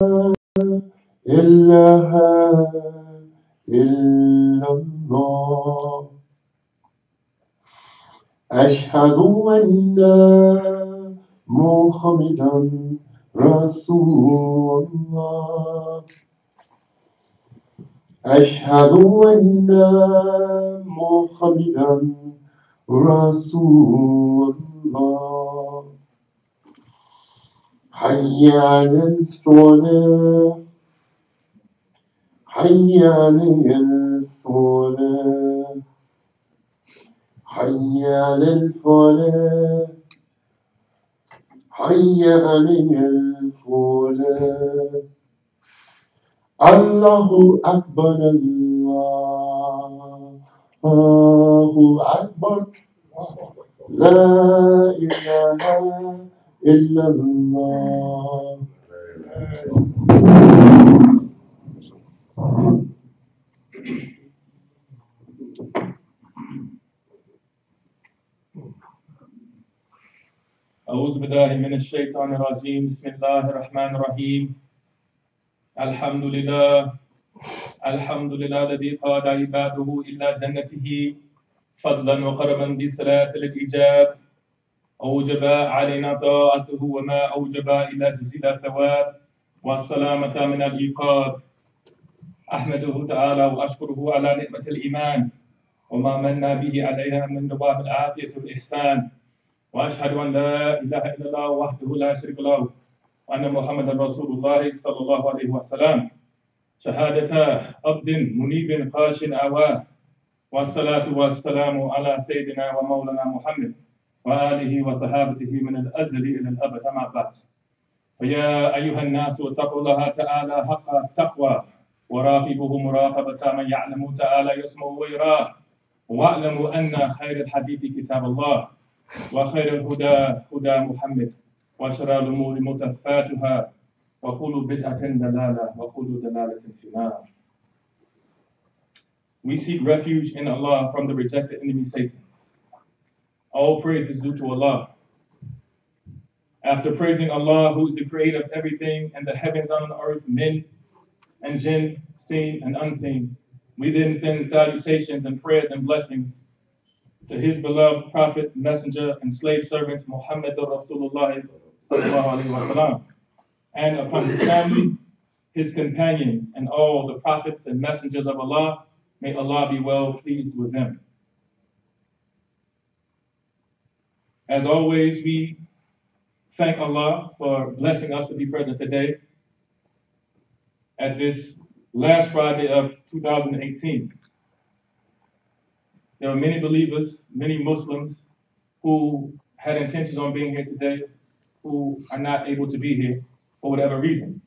إله إلا الله أشهد أن محمدا رسول الله أشهد أن محمدا رسول الله حي على الصلاة حي على الصلاة حي على الفلاح حي على الفلاح الله أكبر الله أكبر لا إله إلا الله أعوذ بالله من الشيطان الرجيم بسم الله الرحمن الرحيم الحمد لله الذي قاد عباده إلى جنته فضلا وكرما بسلاسل الإيجاب أوجب علينا طاعته وما أوجب إلى جزيل الثواب والسلامة من العقاب أحمده تعالى وأشكره على نعمة الإيمان وما من به علينا من نواب العافية والإحسان وأشهد أن لا إله إلا الله وحده لا شريك له وأن محمدا رسول الله صلى الله عليه وسلم شهادة عبد منيب خاش أواه والصلاة والسلام على سيدنا ومولانا محمد وآله وصحابته من الأزل إلى الأبد أما بعد فيا أيها الناس اتقوا الله تعالى حق التقوى وراقبوه مراقبة من يعلم تعالى يسمع ويراه واعلموا أن خير الحديث كتاب الله وخير الهدى هدى محمد وشر الأمور محدثاتها وكل بدعة دلالة وكل دلالة في النار. We seek refuge in Allah from the rejected enemy Satan. All praise is due to Allah. After praising Allah, who is the creator of everything and the heavens and on earth, men and jinn, seen and unseen, we then send salutations and prayers and blessings to his beloved prophet, messenger, and slave servant, Muhammed Rasulullah sallallahu alaihi wasallam, and upon his family, his companions, and all the prophets and messengers of Allah. May Allah be well pleased with them. As always, we thank Allah for blessing us to be present today at this last Friday of 2018. There are many believers, many Muslims who had intentions on being here today who are not able to be here for whatever reason.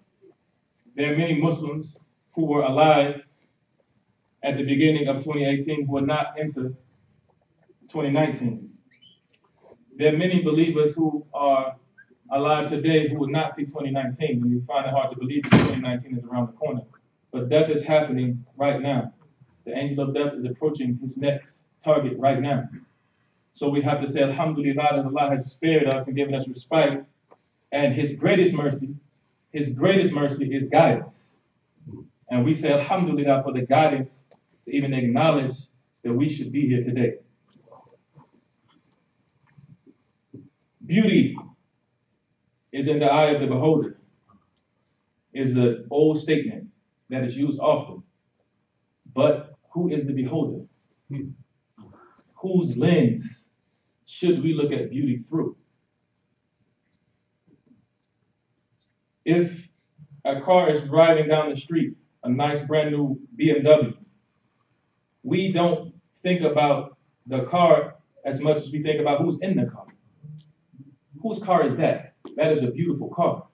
There are many Muslims who were alive at the beginning of 2018 who are not into 2019. There are many believers who are alive today who will not see 2019, and you find it hard to believe that 2019 is around the corner. But death is happening right now. The angel of death is approaching his next target right now. So we have to say, Alhamdulillah, that Allah has spared us and given us respite. And his greatest mercy is guidance. And we say, Alhamdulillah, for the guidance to even acknowledge that we should be here today. Beauty is in the eye of the beholder is an old statement that is used often. But who is the beholder? Whose lens should we look at beauty through? If a car is driving down the street, a nice brand new BMW, we don't think about the car as much as we think about who's in the car. Whose car is that? That is a beautiful car.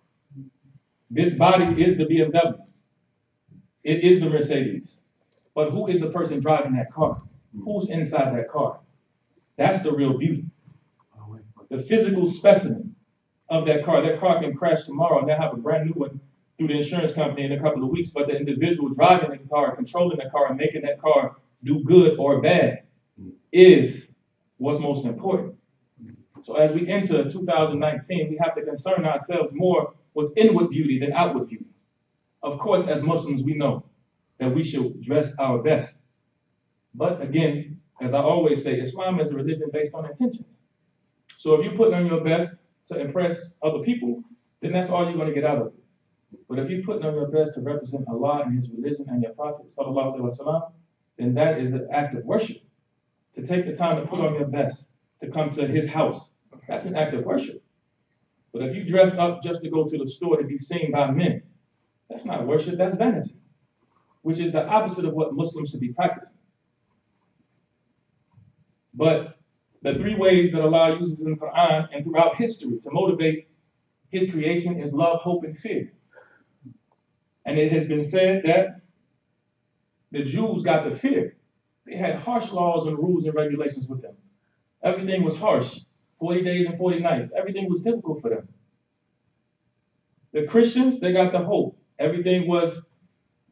This body is the BMW. It is the Mercedes. But who is the person driving that car? Who's inside that car? That's the real beauty. The physical specimen of that car. That car can crash tomorrow and they'll have a brand new one through the insurance company in a couple of weeks. But the individual driving the car, controlling the car, and making that car do good or bad is what's most important. So as we enter 2019, we have to concern ourselves more with inward beauty than outward beauty. Of course, as Muslims, we know that we should dress our best. But again, as I always say, Islam is a religion based on intentions. So if you're putting on your best to impress other people, then that's all you're going to get out of it. But if you're putting on your best to represent Allah and His religion and your Prophet, sallallahu alaihi wasallam, then that is an act of worship. To take the time to put on your best, to come to His house, that's an act of worship. But if you dress up just to go to the store to be seen by men, that's not worship, that's vanity, which is the opposite of what Muslims should be practicing. But the three ways that Allah uses in the Quran and throughout history to motivate His creation is love, hope, and fear. And it has been said that the Jews got the fear. They had harsh laws and rules and regulations with them. Everything was harsh. 40 days and 40 nights. Everything was difficult for them. The Christians, they got the hope. Everything was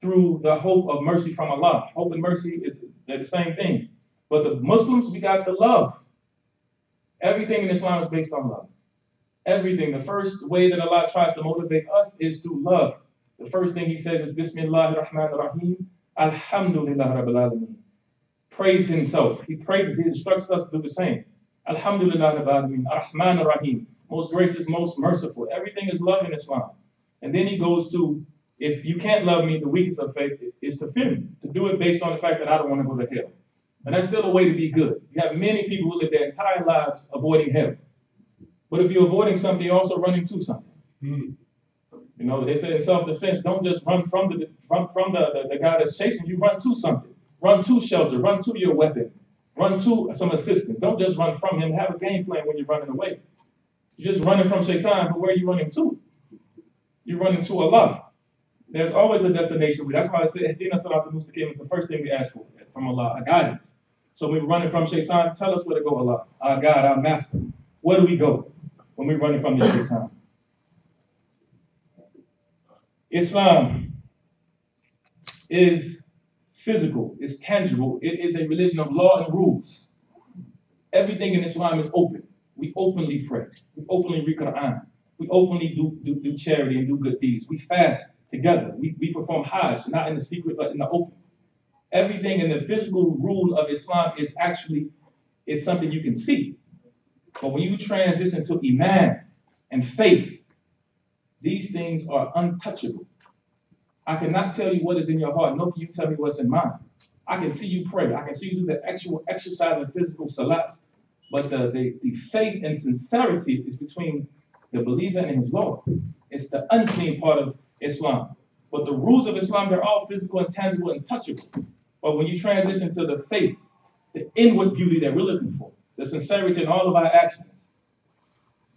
through the hope of mercy from Allah. Hope and mercy is they're the same thing. But the Muslims, we got the love. Everything in Islam is based on love. Everything. The first way that Allah tries to motivate us is through love. The first thing He says is Bismillahir Rahmanir Rahim. Alhamdulillah Rabbil Alameen. Praise Himself. He praises. He instructs us to do the same. Alhamdulillah Rabbil Alameen. Rahmanir Rahim. Most gracious, most merciful. Everything is love in Islam. And then He goes to, if you can't love me, the weakest of faith is to fear me. To do it based on the fact that I don't want to go to hell. And that's still a way to be good. You have many people who live their entire lives avoiding hell. But if you're avoiding something, you're also running to something. You know, they say in self-defense, don't just run from the guy that's chasing you, run to something. Run to shelter, run to your weapon, run to some assistance. Don't just run from him. Have a game plan when you're running away. You're just running from Shaitan, but where are you running to? You're running to Allah. There's always a destination. That's why I say Ihdina Siratal Mustaqim is the first thing we ask for from Allah, a guidance. So when we're running from Shaitan, tell us where to go, Allah. Our God, our Master. Where do we go when we're running from the Shaitan? Islam is physical, it's tangible. It is a religion of law and rules. Everything in Islam is open. We openly pray. We openly read Quran. We openly do charity and do good deeds. We fast together. We perform Hajj, not in the secret, but in the open. Everything in the physical rule of Islam is something you can see. But when you transition to Imam and faith, these things are untouchable. I cannot tell you what is in your heart, nor can you tell me what's in mine. I can see you pray. I can see you do the actual exercise of physical salat. But the faith and sincerity is between the believer and his Lord. It's the unseen part of Islam. But the rules of Islam, they're all physical and tangible and touchable. But when you transition to the faith, the inward beauty that we're looking for, the sincerity in all of our actions,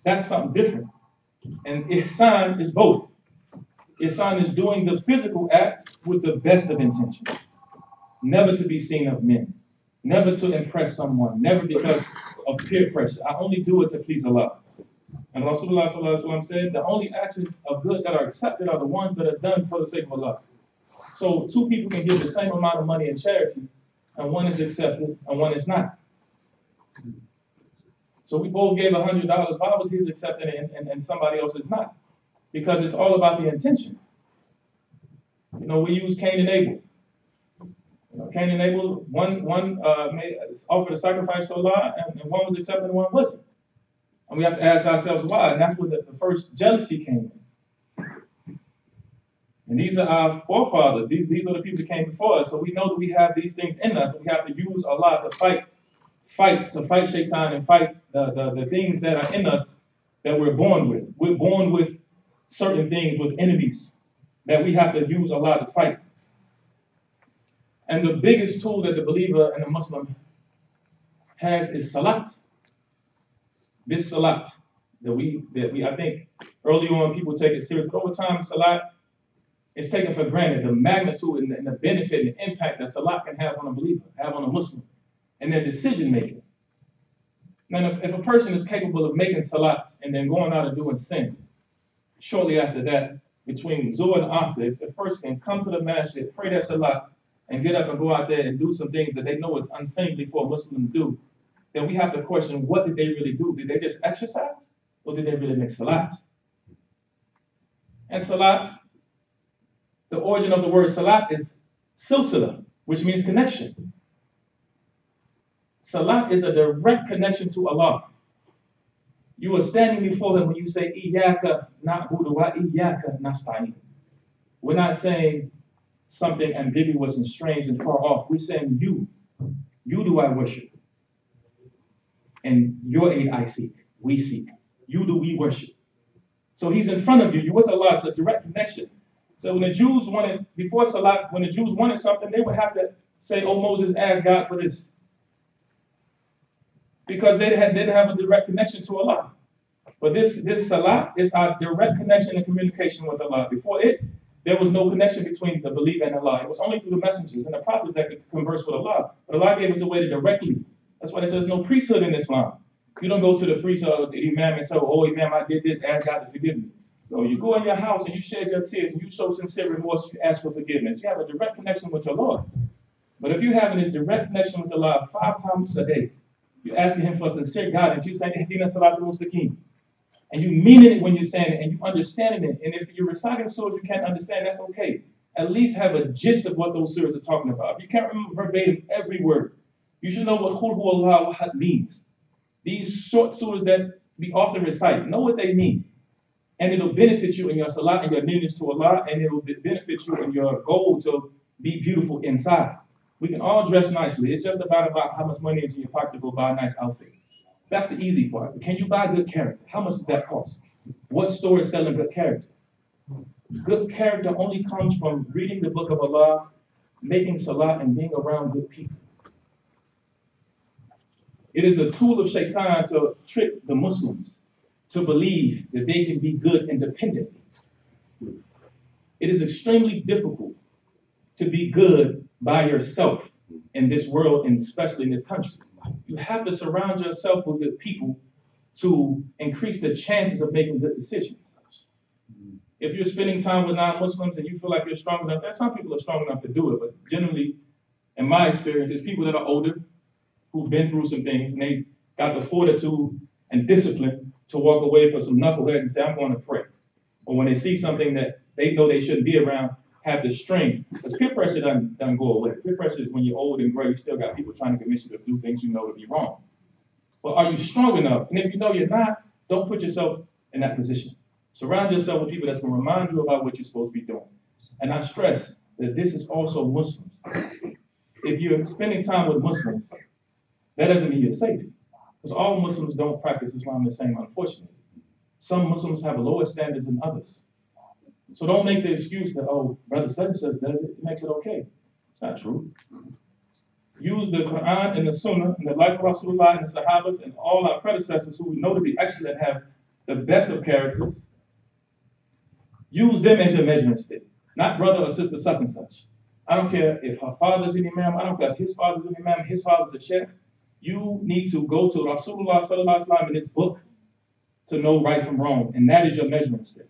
that's something different. And Ihsan is both. Ihsan is doing the physical act with the best of intentions. Never to be seen of men. Never to impress someone. Never because of peer pressure. I only do it to please Allah. And Rasulullah sallallahu alaihi wasallam said, the only actions of good that are accepted are the ones that are done for the sake of Allah. So two people can give the same amount of money in charity, and one is accepted and one is not. So we both gave $100. Why was his accepted and somebody else is not? Because it's all about the intention. You know, we use Cain and Abel. You know, Cain and Abel, one offered a sacrifice to Allah, and one was accepted and one wasn't. And we have to ask ourselves why, and that's where the first jealousy came in. And these are our forefathers. These are the people that came before us. So we know that we have these things in us, and we have to use Allah to fight Shaitan and fight the things that are in us that we're born with. We're born with certain things, with enemies that we have to use Allah to fight. And the biggest tool that the believer and the Muslim has is salat. This salat that we I think early on people take it serious, but over time salat is taken for granted. The magnitude and the benefit and the impact that salat can have on a believer, have on a Muslim, and their decision making. Now, if a person is capable of making salat and then going out and doing sin, shortly after that, between Zuhr and Asr, if a person can come to the masjid, pray their salat, and get up and go out there and do some things that they know is unseemly for a Muslim to do, then we have to question, what did they really do? Did they just exercise? Or did they really make salat? And salat origin of the word salat is silsila, which means connection. Salat is a direct connection to Allah. You are standing before Him when you say, Iyaka na'budu wa iyaka nasta'in. We're not saying something ambiguous and strange and far off. We're saying you do I worship. And your aid I seek. We seek. You do we worship. So He's in front of you. You're with Allah. It's a direct connection. So when the Jews wanted, before Salat, when the Jews wanted something, they would have to say, oh, Moses, ask God for this. Because they didn't have a direct connection to Allah. But this Salat is our direct connection and communication with Allah. Before it, there was no connection between the believer and Allah. It was only through the messengers and the prophets that could converse with Allah. But Allah gave us a way to directly. That's why it says no priesthood in Islam. You don't go to the priest or the Imam and say, oh, Imam, I did this, ask God to forgive me. No, you go in your house and you shed your tears and you show sincere remorse, you ask for forgiveness. You have a direct connection with your Lord. But if you're having this direct connection with Allah 5 times a day, you're asking Him for sincere guidance, you're saying, Ihdina Salatul Mustaqim. And you mean it when you're saying it and you understanding it. And if you're reciting surahs you can't understand, that's okay. At least have a gist of what those surahs are talking about. If you can't remember verbatim every word, you should know what Qul Huwallahu Ahad means. These short surahs that we often recite, know what they mean. And it'll benefit you in your salat and your nearness to Allah, and it will benefit you in your goal to be beautiful inside. We can all dress nicely. It's just about how much money is in your pocket to go buy a nice outfit. That's the easy part. Can you buy good character? How much does that cost? What store is selling good character? Good character only comes from reading the book of Allah, making salat, and being around good people. It is a tool of shaitan to trick the Muslims to believe that they can be good independently. It is extremely difficult to be good by yourself in this world, and especially in this country. You have to surround yourself with good people to increase the chances of making good decisions. If you're spending time with non-Muslims and you feel like you're strong enough, there's some people are strong enough to do it, but generally, in my experience, it's people that are older, who've been through some things, and they've got the fortitude and discipline to walk away from some knuckleheads and say, I'm going to pray. Or when they see something that they know they shouldn't be around, have the strength. Because peer pressure doesn't go away. Peer pressure is when you're old and gray, you still got people trying to convince you to do things you know to be wrong. But are you strong enough? And if you know you're not, don't put yourself in that position. Surround yourself with people that's going to remind you about what you're supposed to be doing. And I stress that this is also Muslims. If you're spending time with Muslims, that doesn't mean you're safe. Because all Muslims don't practice Islam the same, unfortunately. Some Muslims have lower standards than others. So don't make the excuse that, oh, brother such and such does it, it makes it okay. It's not true. Use the Quran and the Sunnah and the life of Rasulullah and the Sahabas and all our predecessors who we know to be excellent, have the best of characters. Use them as your measuring stick, not brother or sister such and such. I don't care if her father's an Imam, I don't care if his father's an Imam, his father's a Sheikh. You need to go to Rasulullah sallallahu alaihi wasallam in his book to know right from wrong, and that is your measuring stick.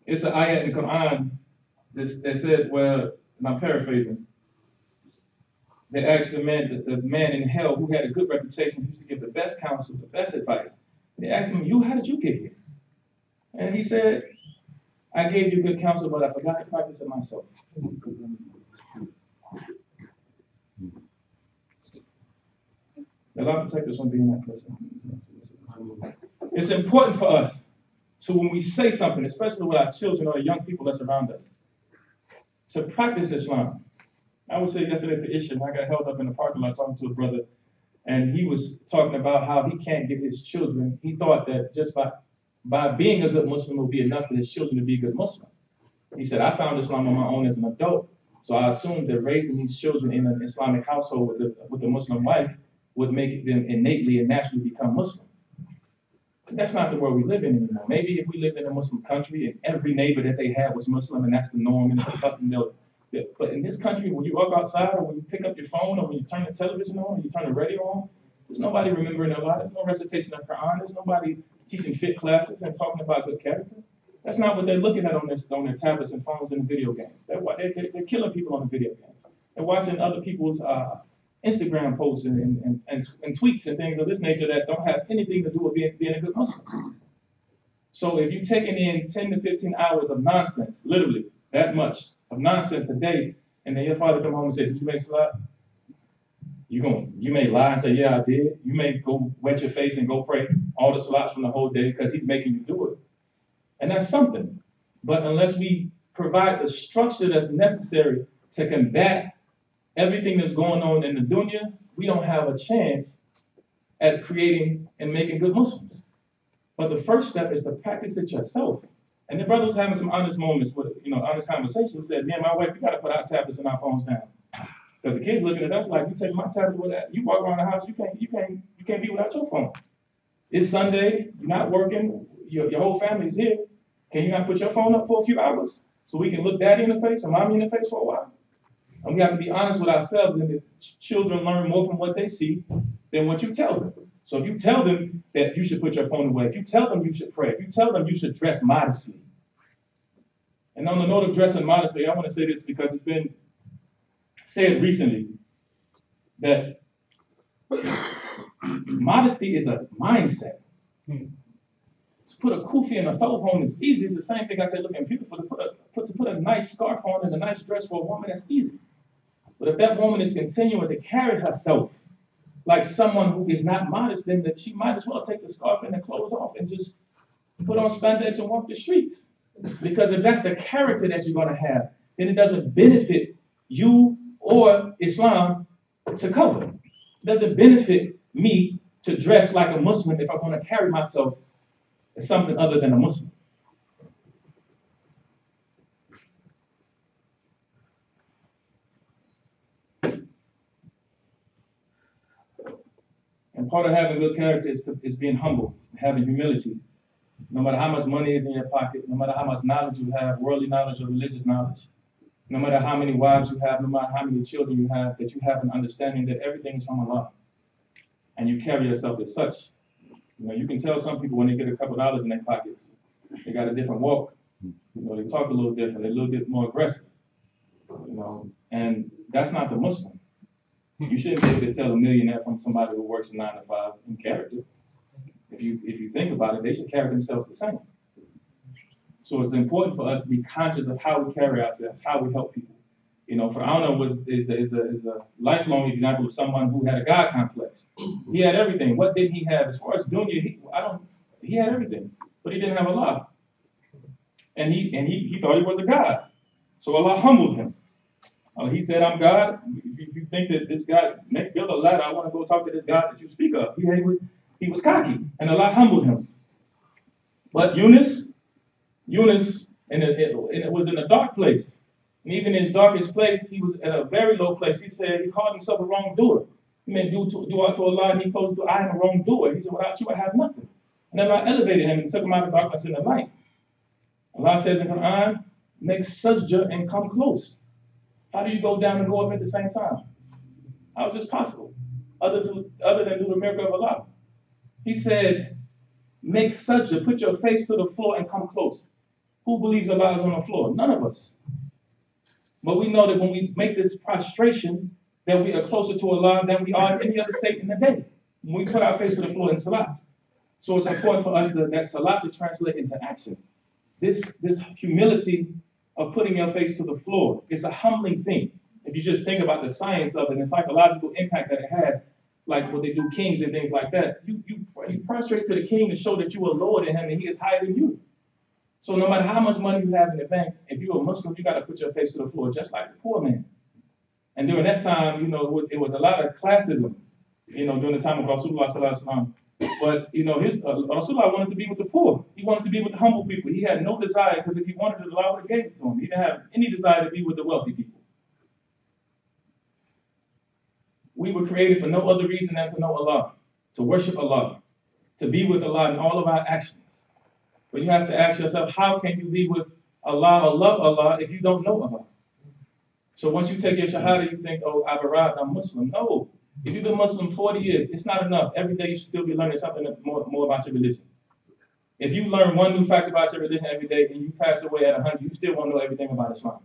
It's an ayat in the Quran that said, well, and I'm paraphrasing, they asked the man in hell who had a good reputation, who used to give the best counsel, the best advice. They asked him, how did you get here? And he said, I gave you good counsel, but I forgot to practice it myself. Allah protect us from being that person. It's important for us, so when we say something, especially with our children or the young people that's around us, to practice Islam. I would say yesterday for Isha, I got held up in the parking lot talking to a brother, and he was talking about how he can't get his children. He thought that just by being a good Muslim would be enough for his children to be a good Muslim. He said, I found Islam on my own as an adult, so I assumed that raising these children in an Islamic household with a Muslim wife would make them innately and naturally become Muslim. That's not the world we live in anymore. Maybe if we lived in a Muslim country and every neighbor that they had was Muslim and that's the norm and it's the custom, but in this country, when you walk outside or when you pick up your phone or when you turn the television on or you turn the radio on, there's nobody remembering Allah. There's no recitation of Quran. There's nobody teaching fit classes and talking about good character. That's not what they're looking at on their tablets and phones and the video games. They're killing people on the video games. They're watching other people's Instagram posts and tweets and things of this nature that don't have anything to do with being a good Muslim. So if you're taking in 10 to 15 hours of nonsense, literally that much of nonsense a day, and then your father come home and say, "Did you make salat?" You may lie and say, "Yeah, I did." You may go wet your face and go pray all the salats from the whole day because he's making you do it. And that's something. But unless we provide the structure that's necessary to combat everything that's going on in the dunya, we don't have a chance at creating and making good Muslims. But the first step is to practice it yourself. And the brother was having some honest moments with, honest conversation. He said, "Me and my wife, we got to put our tablets and our phones down. Because the kids looking at us like, you take my tablet with that. You walk around the house, you can't be without your phone. It's Sunday, you're not working, your whole family's here. Can you not put your phone up for a few hours so we can look daddy in the face and mommy in the face for a while?" And we have to be honest with ourselves, and the children learn more from what they see than what you tell them. So if you tell them that you should put your phone away, if you tell them you should pray, if you tell them you should dress modestly. And on the note of dressing modestly, I want to say this because it's been said recently that modesty is a mindset. To put a kufi and a thobe on is easy. It's the same thing I say looking beautiful. To put a nice scarf on and a nice dress for a woman, that's easy. But if that woman is continuing to carry herself like someone who is not modest, then that she might as well take the scarf and the clothes off and just put on spandex and walk the streets. Because if that's the character that you're going to have, then it doesn't benefit you or Islam to cover. It doesn't benefit me to dress like a Muslim if I'm going to carry myself as something other than a Muslim. And part of having good character is being humble, having humility. No matter how much money is in your pocket, no matter how much knowledge you have, worldly knowledge or religious knowledge, no matter how many wives you have, no matter how many children you have, that you have an understanding that everything is from Allah. And you carry yourself as such. You can tell some people when they get a couple of dollars in their pocket, they got a different walk. They talk a little different, they're a little bit more aggressive. And that's not the Muslim. You shouldn't be able to tell a millionaire from somebody who works a 9 to 5 in character. If you think about it, they should carry themselves the same. So it's important for us to be conscious of how we carry ourselves, how we help people. Fir'aun is the lifelong example of someone who had a God complex. He had everything. What did he have? As far as dunya, he had everything, but he didn't have Allah. And he thought he was a God. So Allah humbled him. He said, "I'm God. If you think that this God, build a ladder, I want to go talk to this God that you speak of." He was cocky, and Allah humbled him. But Yunus, and it was in a dark place. And even in his darkest place, he was at a very low place. He said he called himself a wrongdoer. He meant do to Allah, and he closed the door. "I am a wrongdoer." He said, "Without you, I have nothing." And then Allah elevated him and took him out of darkness in the light. Allah says in Quran, "Make sajda and come close." How do you go down and go up at the same time? How is this possible? Other than through the miracle of Allah. He said, "Make sajda, put your face to the floor and come close." Who believes Allah is on the floor? None of us. But we know that when we make this prostration, that we are closer to Allah than we are in any other state in the day. When we put our face to the floor in salat. So it's important for us that salat to translate into action. This humility of putting your face to the floor, it's a humbling thing. If you just think about the science of it and the psychological impact that it has, like what they do kings and things like that, you prostrate to the king to show that you are lower than him and he is higher than you. So no matter how much money you have in the bank, if you're a Muslim, you got to put your face to the floor just like the poor man. And during that time, it was a lot of classism, during the time of Rasulullah sallallahu alaihi wasallam. But Rasulullah wanted to be with the poor. He wanted to be with the humble people. He had no desire, because if he wanted it, Allah would have gave it to him. He didn't have any desire to be with the wealthy people. We were created for no other reason than to know Allah, to worship Allah, to be with Allah in all of our actions. But you have to ask yourself, how can you be with Allah or love Allah if you don't know Allah? So once you take your shahada, you think, "Oh, I've arrived, I'm Muslim." No. If you've been Muslim 40 years, it's not enough. Every day you should still be learning something more about your religion. If you learn one new fact about your religion every day and you pass away at 100, you still won't know everything about Islam.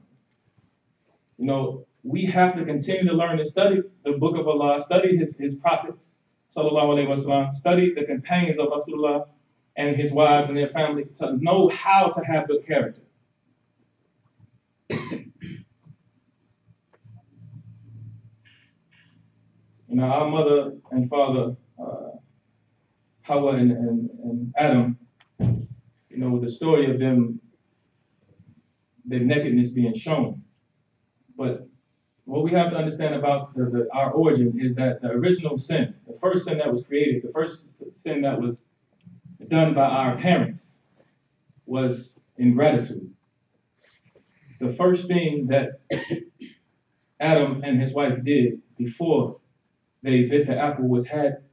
We have to continue to learn and study the book of Allah, study his prophets, sallallahu alaihi wasallam, study the companions of Rasulullah, and his wives and their family to know how to have good character. Our mother and father, Hawa and Adam, the story of them, their nakedness being shown. But what we have to understand about our origin is that the original sin, the first sin that was created, the first sin that was done by our parents was ingratitude. The first thing that Adam and his wife did before they bit the apple was had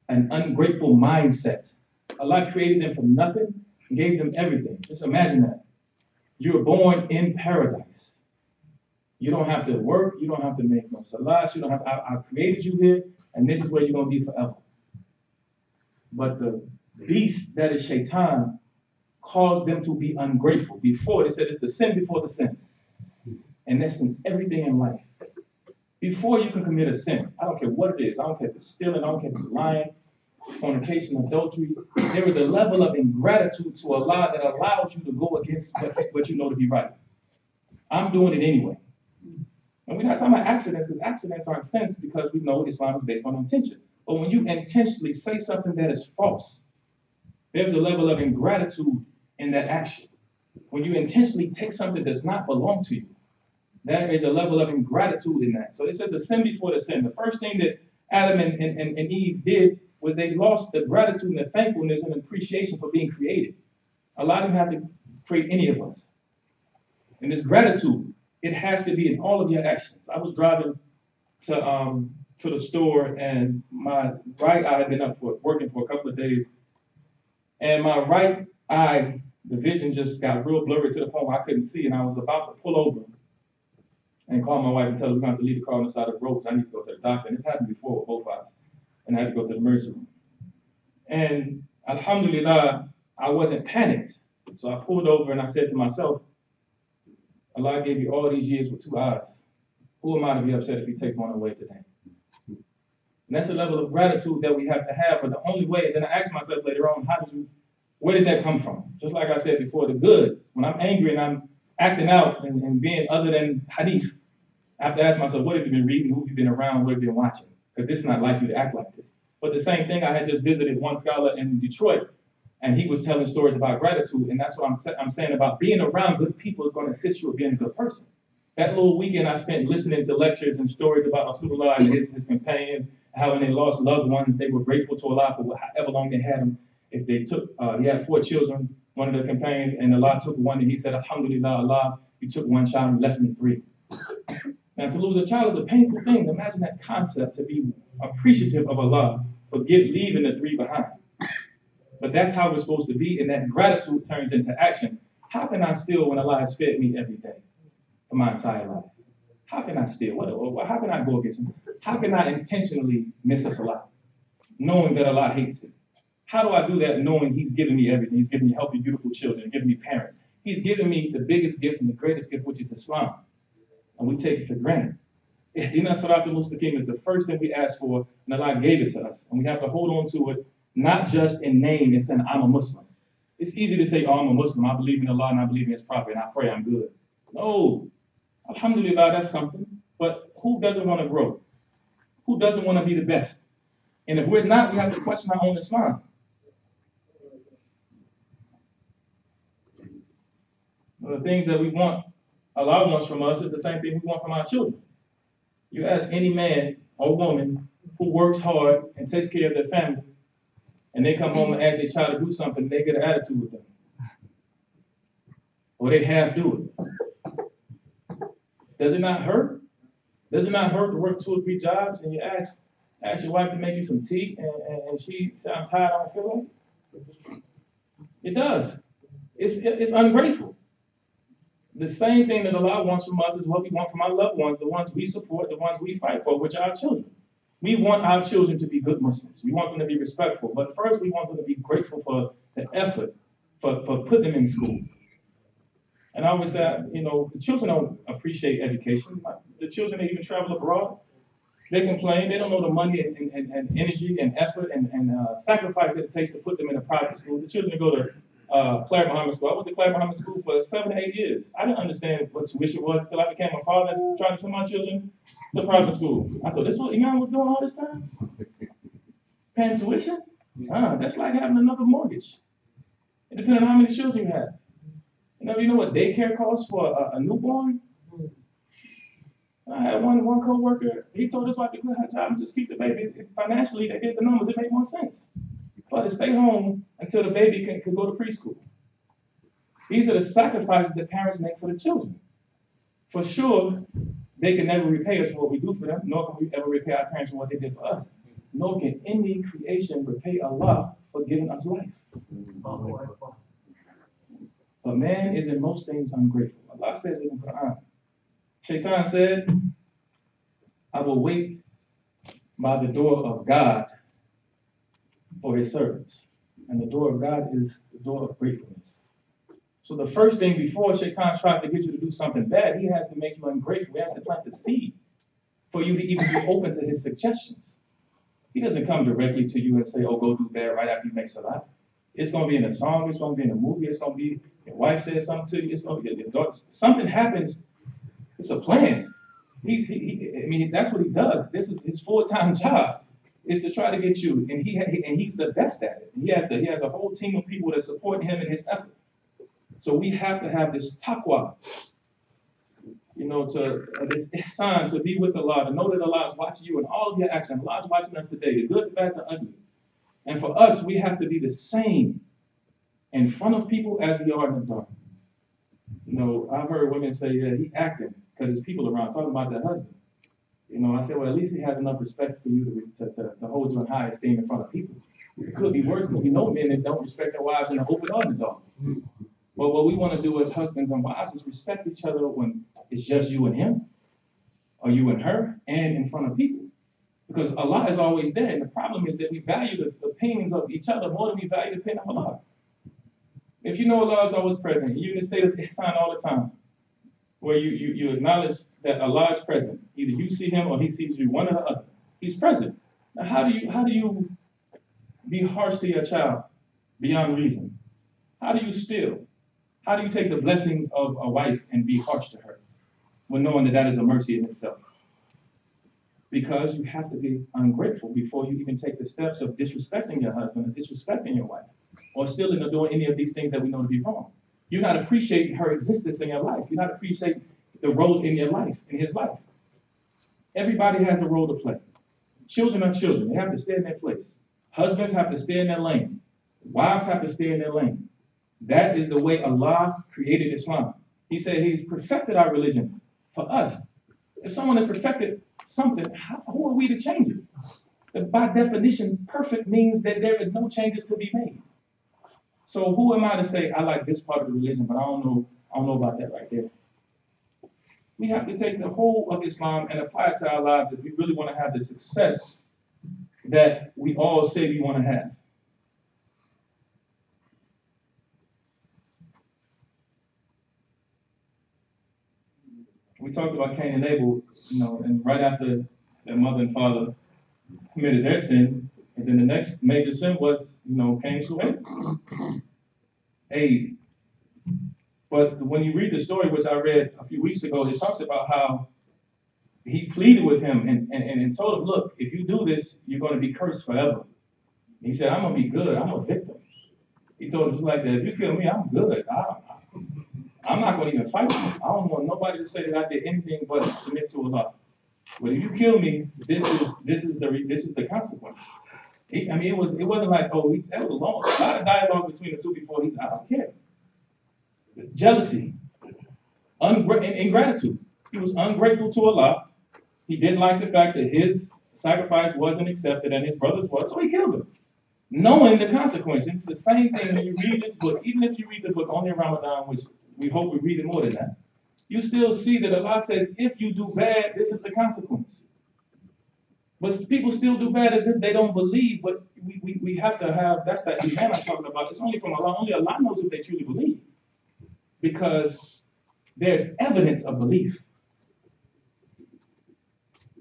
an ungrateful mindset. Allah created them from nothing and gave them everything. Just imagine that. You're born in paradise. You don't have to work. You don't have to make no salat. You don't have. I created you here, and this is where you're gonna be forever. But the beast that is Shaitan caused them to be ungrateful. Before they said it's the sin before the sin, and that's in everything in life. Before you can commit a sin, I don't care what it is. I don't care if it's stealing. I don't care if it's lying, fornication, adultery. There is a level of ingratitude to Allah that allows you to go against what you know to be right. I'm doing it anyway. And we're not talking about accidents, because accidents aren't sins, because we know Islam is based on intention. But when you intentionally say something that is false, there's a level of ingratitude in that action. When you intentionally take something that does not belong to you, there is a level of ingratitude in that. So it says the sin before the sin. The first thing that Adam and Eve did was they lost the gratitude and the thankfulness and appreciation for being created. Allah didn't have to create any of us. And this gratitude, it has to be in all of your actions. I was driving to the store, and my right eye had been up for working for a couple of days, and my right eye, the vision just got real blurry to the point where I couldn't see, and I was about to pull over and call my wife and tell her we're going to have to leave the car on the side of the road because I need to go to the doctor. And it's happened before with both eyes, and I had to go to the emergency room. And alhamdulillah, I wasn't panicked, so I pulled over and I said to myself, Allah gave you all these years with two eyes. Who am I to be upset if He takes one away today? And that's a level of gratitude that we have to have. But the only way, then I asked myself later on, where did that come from? Just like I said before, the good. When I'm angry and I'm acting out and being other than Haneef, I have to ask myself, what have you been reading? Who have you been around? What have you been watching? Because this is not like you to act like this. But the same thing, I had just visited one scholar in Detroit, and he was telling stories about gratitude, and that's what I'm saying about being around good people is going to assist you with being a good person. That little weekend I spent listening to lectures and stories about Rasulullah and his companions, how when they lost loved ones, they were grateful to Allah for however long they had them. If they took, he had 4 children, one of the companions, and Allah took one, and he said, Alhamdulillah, Allah, you took one child and left me 3. Now, to lose a child is a painful thing. Imagine that concept, to be appreciative of Allah for leaving the 3 behind. But that's how we're supposed to be, and that gratitude turns into action. How can I steal when Allah has fed me every day for my entire life? How can I steal? How can I go against Him? How can I intentionally miss a salat, knowing that Allah hates it? How do I do that knowing He's given me everything? He's given me healthy, beautiful children, given me parents. He's given me the biggest gift and the greatest gift, which is Islam. And we take it for granted. Ihdina Siratal Mustaqim is the first thing we ask for, and Allah gave it to us. And we have to hold on to it, not just in name and saying, I'm a Muslim. It's easy to say, oh, I'm a Muslim. I believe in Allah and I believe in His Prophet and I pray I'm good. No. Alhamdulillah, that's something. But who doesn't want to grow? Who doesn't want to be the best? And if we're not, we have to question our own Islam. One of the things that we want, Allah wants from us, is the same thing we want from our children. You ask any man or woman who works hard and takes care of their family, and they come home and ask their child to do something, they get an attitude with them. Or they half do it. Does it not hurt? Does it not hurt to work 2 or 3 jobs and you ask your wife to make you some tea and she said, I'm tired, I don't feel like it? It does. It's ungrateful. The same thing that Allah wants from us is what we want from our loved ones, the ones we support, the ones we fight for, which are our children. We want our children to be good Muslims. We want them to be respectful. But first, we want them to be grateful for the effort, for putting them in school. And I always say, the children don't appreciate education. The children, they even travel abroad. They complain. They don't know the money and energy and effort and sacrifice that it takes to put them in a private school. The children go to Claire Muhammed School. I went to Claire Muhammed School for 7 to 8 years. I didn't understand what tuition was until I became a father and trying to send my children to private school. I said, this is what Imam was doing all this time? Paying tuition? That's like having another mortgage. It depends on how many children you have. You know what daycare costs for a newborn? I had one coworker. He told his wife to quit her job and just keep the baby. Financially, they gave the numbers. It made more sense. But to stay home until the baby can go to preschool. These are the sacrifices that parents make for the children. For sure, they can never repay us for what we do for them, nor can we ever repay our parents for what they did for us. Nor can any creation repay Allah for giving us life. But man is in most things ungrateful. Allah says it in the Quran. Shaitan said, I will wait by the door of God for his servants. And the door of God is the door of gratefulness. So the first thing before Shaitan tries to get you to do something bad, he has to make you ungrateful. He has to plant the seed for you to even be open to his suggestions. He doesn't come directly to you and say, oh, go do bad right after you make salat. It's going to be in a song. It's going to be in a movie. It's going to be your wife says something to you. It's going to be your daughter. Something happens. It's a plan. That's what he does. This is his full-time job, is to try to get you, and he's the best at it. He has a whole team of people that support him in his effort. So we have to have this taqwa, this ihsan, to be with Allah, to know that Allah is watching you in all of your actions. Allah is watching us today, the good, the bad, the ugly. And for us, we have to be the same in front of people as we are in the dark. I've heard women say, yeah, he acting because there's people around talking about their husband. I said, well, at least he has enough respect for you to hold you in high esteem in front of people. It could be worse because we know men that don't respect their wives in the open or in the dark. But what we want to do as husbands and wives is respect each other when it's just you and him, or you and her, and in front of people. Because Allah is always there, and the problem is that we value the opinions of each other more than we value the opinion of Allah. If you know Allah is always present, you're in a state of ihsan all the time, where you acknowledge that Allah is present. Either you see him or he sees you, one or the other. He's present. Now, how do you be harsh to your child beyond reason? How do you steal? How do you take the blessings of a wife and be harsh to her when knowing that is a mercy in itself? Because you have to be ungrateful before you even take the steps of disrespecting your husband or disrespecting your wife, or stealing or doing any of these things that we know to be wrong. You're not appreciating her existence in your life. You're not appreciating the role in your life, in his life. Everybody has a role to play. Children are children. They have to stay in their place. Husbands have to stay in their lane. Wives have to stay in their lane. That is the way Allah created Islam. He said he's perfected our religion for us. If someone has perfected something, who are we to change it? By definition, perfect means that there is no changes to be made. So who am I to say I like this part of the religion, but I don't know about that right there? We have to take the whole of Islam and apply it to our lives if we really want to have the success that we all say we want to have. We talked about Cain and Abel, and right after their mother and father committed their sin, and then the next major sin was, Cain slew Abel. But when you read the story, which I read a few weeks ago, it talks about how he pleaded with him and told him, look, if you do this, you're going to be cursed forever. And he said, I'm going to be good. I'm a victim. He told him just like that, if you kill me, I'm good. I'm not going to even fight you. I don't want nobody to say that I did anything but submit to Allah. But if you kill me, this is the consequence. It wasn't like, that was a lot of dialogue between the two before he said, I don't care. Jealousy, ingratitude. He was ungrateful to Allah. He didn't like the fact that his sacrifice wasn't accepted and his brothers was, so he killed him, knowing the consequences. It's the same thing when you read this book. Even if you read the book only in Ramadan, which we hope we read it more than that, you still see that Allah says, if you do bad, this is the consequence. But people still do bad as if they don't believe, but we have to have, that's that Imam I'm talking about. It's only from Allah. Only Allah knows if they truly believe. Because there's evidence of belief.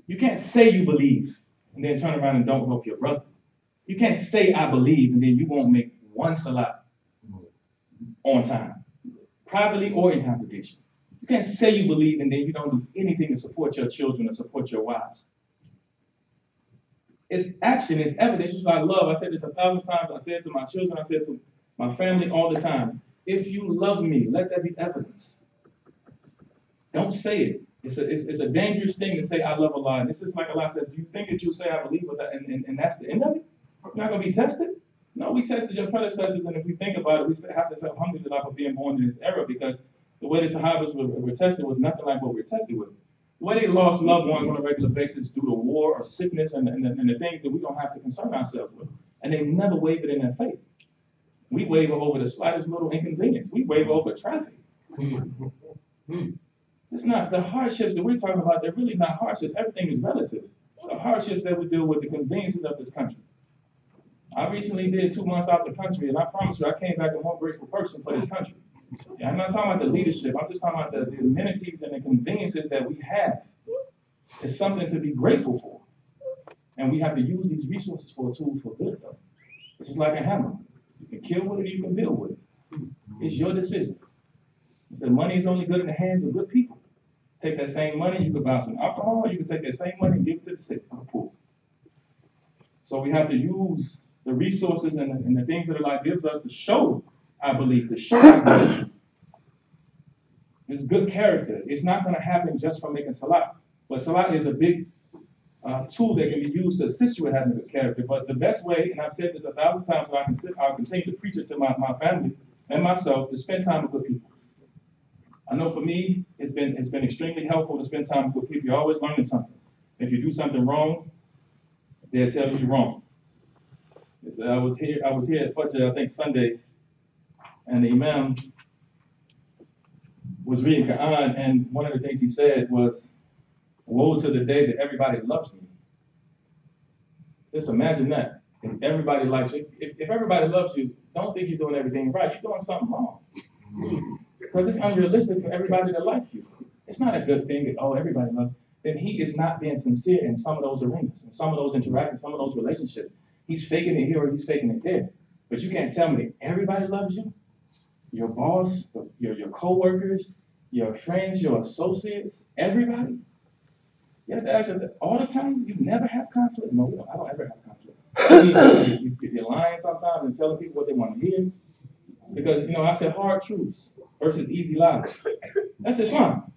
You can't say you believe and then turn around and don't help your brother. You can't say I believe and then you won't make one salat on time, privately or in congregation. You can't say you believe and then you don't do anything to support your children or support your wives. It's action, it's evidence. It's like love. I said this 1,000 times. I said it to my children, I said it to my family all the time. If you love me, let that be evidence. Don't say it. It's a dangerous thing to say I love Allah. And this is like Allah says, do you think that you say I believe with that and that's the end of it? You're not going to be tested? No, we tested your predecessors, and if we think about it, we have to say alhamdulillah for being born in this era, because the way the Sahabas were tested was nothing like what we're tested with. The way they lost loved ones on a regular basis due to war or sickness and the things that we don't have to concern ourselves with. And they never wavered in their faith. We waver over the slightest little inconvenience. We waver over traffic. It's not the hardships that we're talking about, they're really not hardships. Everything is relative. The hardships that we deal with, the conveniences of this country. I recently did 2 months out the country, and I promise you, I came back a more grateful person for this country. Yeah, I'm not talking about the leadership. I'm just talking about the amenities and the conveniences that we have. It's something to be grateful for. And we have to use these resources for a tool for good, though. It's just like a hammer. You can kill with it, you can build with it. It's your decision. He said money is only good in the hands of good people. Take that same money, you could buy some alcohol, or you can take that same money and give it to the sick or the poor. So we have to use the resources and the things that Allah gives us to show our belief, to show our ability. It's good character. It's not going to happen just from making salat. But salat is a big tool that can be used to assist you with having good character. But the best way, and I've said this 1,000 times, and I'll continue to preach it to my family and myself, to spend time with good people. I know for me, it's been extremely helpful to spend time with people. You're always learning something. If you do something wrong, they'll tell you you're wrong. I was here at Fajr, I think Sunday, and the Imam was reading Quran, and one of the things he said was, woe to the day that everybody loves me. Just imagine that. If everybody likes you, if everybody loves you, don't think you're doing everything right. You're doing something wrong. Because it's unrealistic for everybody to like you. It's not a good thing that, everybody loves you. Then he is not being sincere in some of those arenas, in some of those interactions, some of those relationships. He's faking it here or he's faking it there. But you can't tell me that everybody loves you. Your boss, your co-workers, your friends, your associates, everybody. You have to ask yourself, all the time, you never have conflict? No, I don't ever have conflict. You're lying sometimes and telling people what they want to hear. Because, I said hard truths versus easy lies. That's Islam.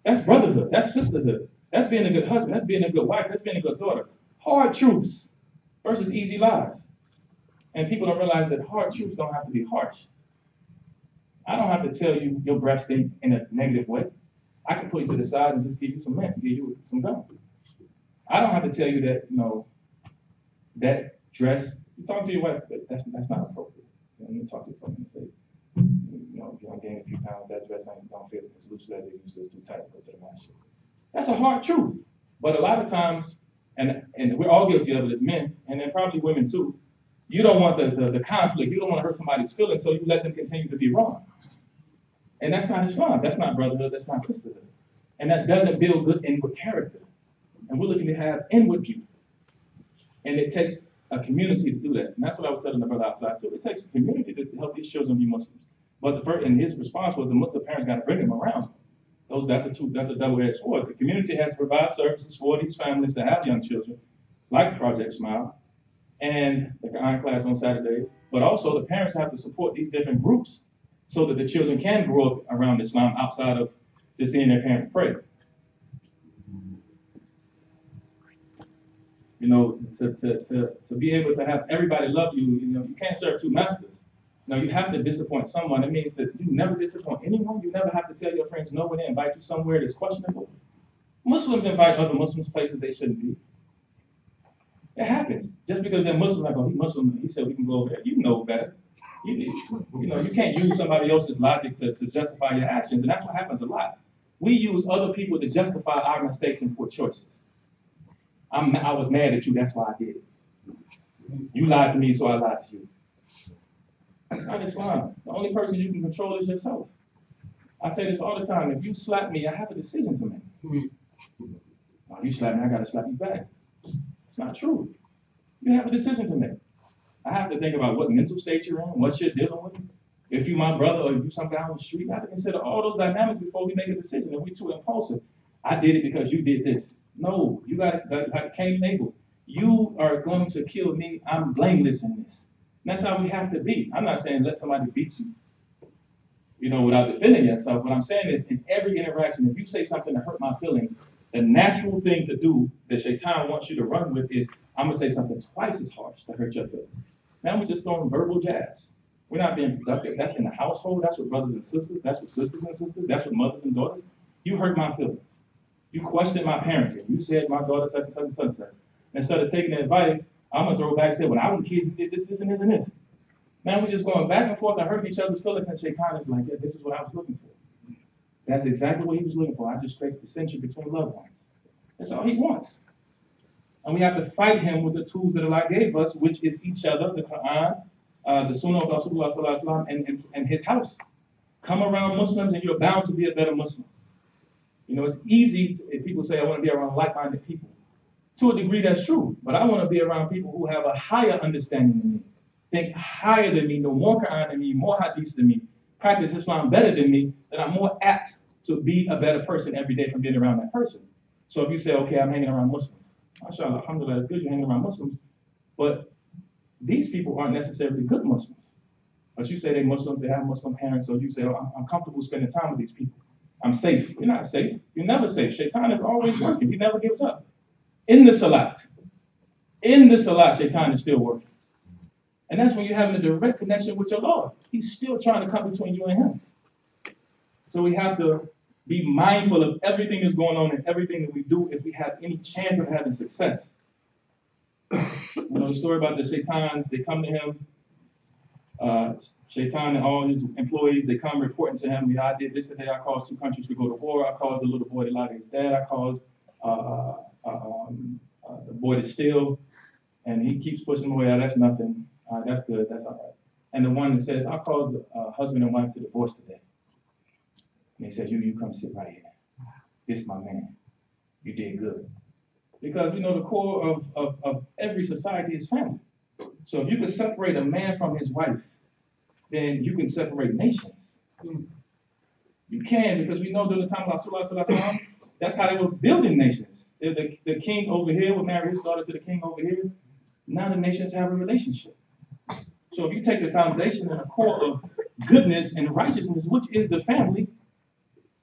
That's brotherhood. That's sisterhood. That's being a good husband. That's being a good wife. That's being a good daughter. Hard truths versus easy lies. And people don't realize that hard truths don't have to be harsh. I don't have to tell you your breath stink in a negative way. I can put you to the side and just give you some mint, give you some gum. I don't have to tell you that, that dress, you talk to your wife, but that's not appropriate. You talk to your friend and say, if you want to gain a few pounds, that dress don't fit as loose as it used to, it's too tight, go to the master. That's a hard truth. But a lot of times, and we're all guilty of it as men, and then probably women too, you don't want the conflict, you don't want to hurt somebody's feelings, so you let them continue to be wrong. And that's not Islam, that's not brotherhood, that's not sisterhood. And that doesn't build good inward character. And we're looking to have inward people. And it takes a community to do that. And that's what I was telling the brother outside too. It takes a community to help these children be Muslims. But his response was the Muslim parents got to bring them around. That's a double-edged sword. The community has to provide services for these families that have young children, like Project Smile, and the Quran class on Saturdays. But also the parents have to support these different groups so that the children can grow up around Islam outside of just seeing their parents pray. To be able to have everybody love you, you can't serve two masters. You have to disappoint someone. It means that you never disappoint anyone. You never have to tell your friends no when they invite you somewhere that's questionable. Muslims invite other Muslims places they shouldn't be. It happens. Just because they're Muslim, like, he's Muslim, he said we can go over there. You know better. You can't use somebody else's logic to justify your actions, and that's what happens a lot. We use other people to justify our mistakes and poor choices. I was mad at you, that's why I did it. You lied to me, so I lied to you. That's not Islam. The only person you can control is yourself. I say this all the time. If you slap me, I have a decision to make. Oh, you slap me, I gotta slap you back. It's not true. You have a decision to make. I have to think about what mental state you're in, what you're dealing with. If you my brother or if you some guy on the street, I have to consider all those dynamics before we make a decision. If we too impulsive, I did it because you did this. No, you got like Cain and Abel. You are going to kill me. I'm blameless in this. And that's how we have to be. I'm not saying let somebody beat you, without defending yourself. What I'm saying is in every interaction, if you say something to hurt my feelings, the natural thing to do that Shaitan wants you to run with is I'm gonna say something twice as harsh to hurt your feelings. Now we're just throwing verbal jabs. We're not being productive. That's in the household. That's with brothers and sisters. That's with sisters and sisters. That's with mothers and daughters. You hurt my feelings. You questioned my parenting. You said my daughter such and such and such and such. Instead of taking the advice, I'm gonna throw back and say, when I was a kid, you did this, this, and this, and this. Now we're just going back and forth and hurting each other's feelings, and Shaitan is like, yeah, this is what I was looking for. That's exactly what he was looking for. I just scraped the censure between loved ones. That's all he wants. And we have to fight him with the tools that Allah gave us, which is each other, the Quran, the Sunnah of Rasulullah Sallallahu Alaihi Wasallam, and his house. Come around Muslims and you're bound to be a better Muslim. It's easy if people say, I want to be around like-minded people. To a degree, that's true. But I want to be around people who have a higher understanding than me, think higher than me, know more Quran than me, more hadiths than me, practice Islam better than me, that I'm more apt to be a better person every day from being around that person. So if you say, okay, I'm hanging around Muslims, mashallah, alhamdulillah, it's good you're hanging around Muslims, but these people aren't necessarily good Muslims. But you say they're Muslims, they have Muslim parents, so you say, oh, I'm comfortable spending time with these people. I'm safe. You're not safe. You're never safe. Shaitan is always working. He never gives up. In the salat, Shaitan is still working. And that's when you're having a direct connection with your Lord. He's still trying to come between you and him. So we have to be mindful of everything that's going on and everything that we do if we have any chance of having success. The story about the Shaitans, they come to him, Shaitan and all his employees, they come reporting to him, I did this today, I caused 2 countries to go to war, I caused the little boy to lie to his dad, I caused the boy to steal, and he keeps pushing him away, that's nothing, that's good, that's all right. And the one that says, I caused husband and wife to divorce today. And he says, you come sit right here. This is my man. You did good. Because we know the core of every society is family. So if you can separate a man from his wife, then you can separate nations. You can, because we know during the time of Rasulullah, that's how they were building nations. The king over here would marry his daughter to the king over here. Now the nations have a relationship. So if you take the foundation and the core of goodness and righteousness, which is the family,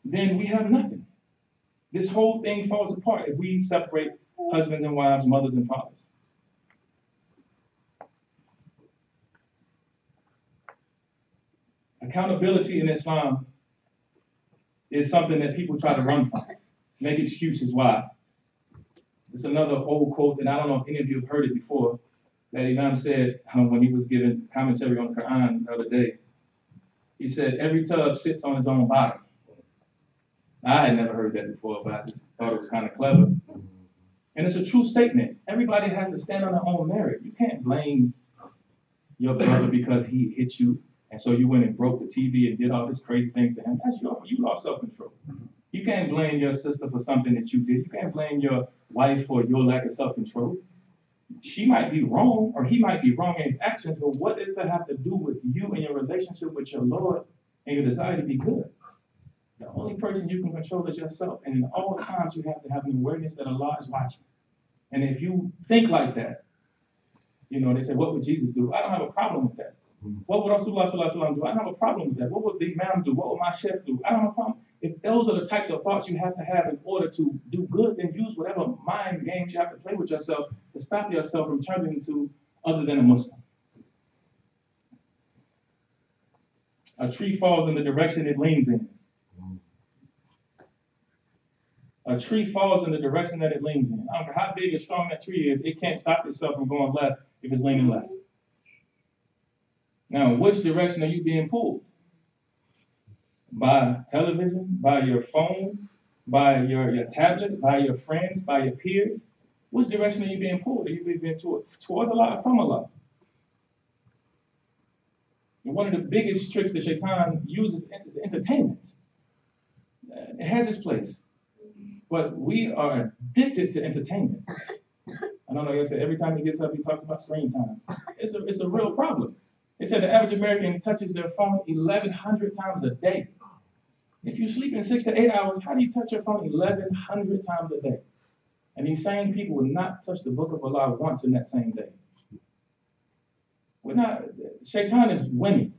then we have nothing. This whole thing falls apart if we separate husbands and wives, mothers and fathers. Accountability in Islam is something that people try to run from, make excuses why. It's another old quote, and I don't know if any of you have heard it before, that Imam said when he was giving commentary on the Quran the other day. He said, every tub sits on its own bottom. I had never heard that before, but I just thought it was kind of clever. And it's a true statement. Everybody has to stand on their own merit. You can't blame your brother because he hit you, and so you went and broke the TV and did all these crazy things to him. You lost self-control. You can't blame your sister for something that you did. You can't blame your wife for your lack of self-control. She might be wrong, or he might be wrong in his actions, but what does that have to do with you and your relationship with your Lord and your desire to be good? The only person you can control is yourself, and in all times you have to have an awareness that Allah is watching. And if you think like that, they say, what would Jesus do? I don't have a problem with that. What would Rasulullah do? I don't have a problem with that. What would the Imam do? What would my chef do? I don't have a problem. If those are the types of thoughts you have to have in order to do good, then use whatever mind games you have to play with yourself to stop yourself from turning into other than a Muslim. A tree falls in the direction it leans in. A tree falls in the direction that it leans in. I don't care how big and strong that tree is, it can't stop itself from going left if it's leaning left. Now, which direction are you being pulled? By television, by your phone, by your tablet, by your friends, by your peers? Which direction are you being pulled? Are you being towards Allah or from Allah? And one of the biggest tricks that Shaitan uses is entertainment. It has its place. But we are addicted to entertainment. I don't know, like I said, every time he gets up, he talks about screen time. It's a real problem. They said the average American touches their phone 1,100 times a day. If you sleep in 6 to 8 hours, how do you touch your phone 1,100 times a day? And these same people will not touch the book of Allah once in that same day. We're not, Shaitan is winning.